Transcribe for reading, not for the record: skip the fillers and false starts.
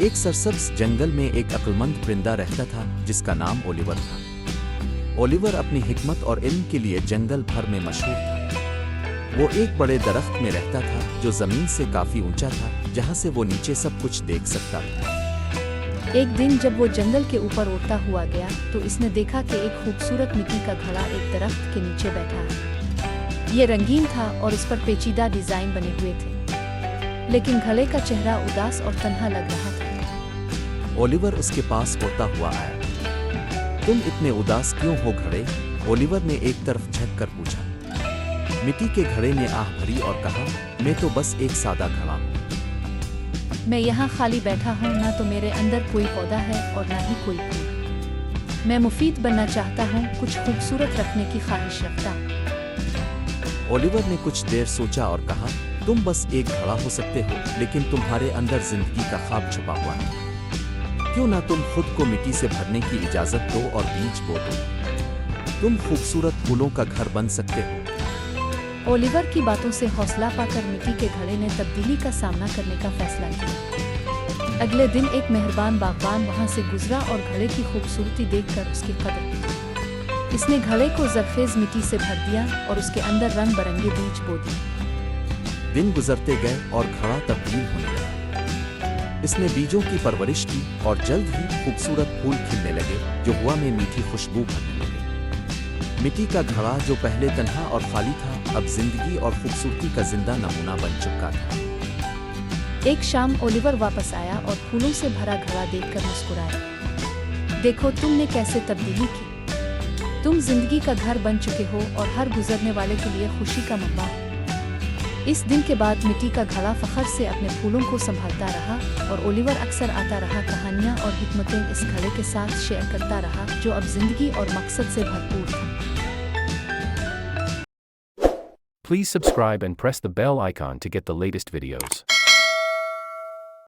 ایک سرسبز جنگل میں ایک عقلمند پرندہ رہتا تھا جس کا نام اولیور تھا۔ اولیور اپنی حکمت اور علم کے لیے جنگل بھر میں مشہور تھا۔ وہ ایک بڑے درخت میں رہتا تھا جو زمین سے کافی اونچا تھا، جہاں سے وہ نیچے سب کچھ دیکھ سکتا تھا۔ ایک دن جب وہ جنگل کے اوپر اڑتا ہوا گیا تو اس نے دیکھا کہ ایک خوبصورت مٹی کا گھڑا ایک درخت کے نیچے بیٹھا ہے۔ یہ رنگین تھا اور اس پر پیچیدہ ڈیزائن بنے ہوئے تھے، لیکن گھڑے کا چہرہ اداس اور تنہا لگ رہا تھا۔ اولیور اس کے پاس اڑتا ہوا آیا۔ تم اتنے اداس کیوں ہو گھڑے؟ اولیور نے ایک طرف جھک کر پوچھا۔ مٹی کے گھڑے نے آہ بھری اور کہا، میں تو بس ایک سادہ گھڑا ہوں۔ میں یہاں خالی بیٹھا ہوں، نہ تو میرے اندر کوئی پودا ہے اور نہ ہی کوئی پھول۔ میں مفید بننا چاہتا ہوں، کچھ خوبصورت رکھنے کی خواہش رکھتا ہوں۔ اولیور نے کچھ دیر سوچا اور کہا، تم بس ایک گھڑا ہو سکتے ہو، لیکن تمہارے اندر زندگی کا خواب چھپا ہوا ہے۔ کیوں نہ تم خود کو مٹی سے بھرنے کی اجازت دو اور بیج بو دو؟ تم خوبصورت پھولوں کا گھر بن سکتے ہو۔ اولیور کی باتوں سے حوصلہ پا کر مٹی کے گھڑے نے تبدیلی کا سامنا کرنے کا فیصلہ کیا۔ اگلے دن ایک مہربان باغبان وہاں سے گزرا اور گھڑے کی خوبصورتی دیکھ کر اس کی قدر کی۔ اس نے گھڑے کو زرخیز مٹی سے بھر دیا اور اس کے اندر رنگ برنگے بیج بو دیے۔ دن گزرتے گئے اور گھڑا تبدیل ہونے لگا۔ اس نے بیجوں کی پرورش کی اور جلد ہی خوبصورت پھول کھلنے لگے جو ہوا میں میٹھی خوشبو بھرنے لگے۔ مٹی کا گھڑا جو پہلے تنہا اور خالی تھا، اب زندگی اور خوبصورتی کا زندہ نمونہ بن چکا تھا۔ ایک شام اولیور واپس آیا اور پھولوں سے بھرا گھڑا دیکھ کر مسکرایا۔ دیکھو تم نے کیسے تبدیلی کی۔ تم زندگی کا گھر بن چکے ہو اور ہر گزرنے والے کے لیے خوشی کا منبع ہو۔ اس دن کے بعد مٹی کا گھڑا فخر سے اپنے پھولوں کو سنبھالتا رہا اور اولیور اکثر آتا رہا، کہانیاں اور حکمتیں اس گھڑے کے ساتھ شیئر کرتا رہا جو اب زندگی اور مقصد سے بھرپور تھا۔ Please subscribe and press the bell icon to get the latest videos.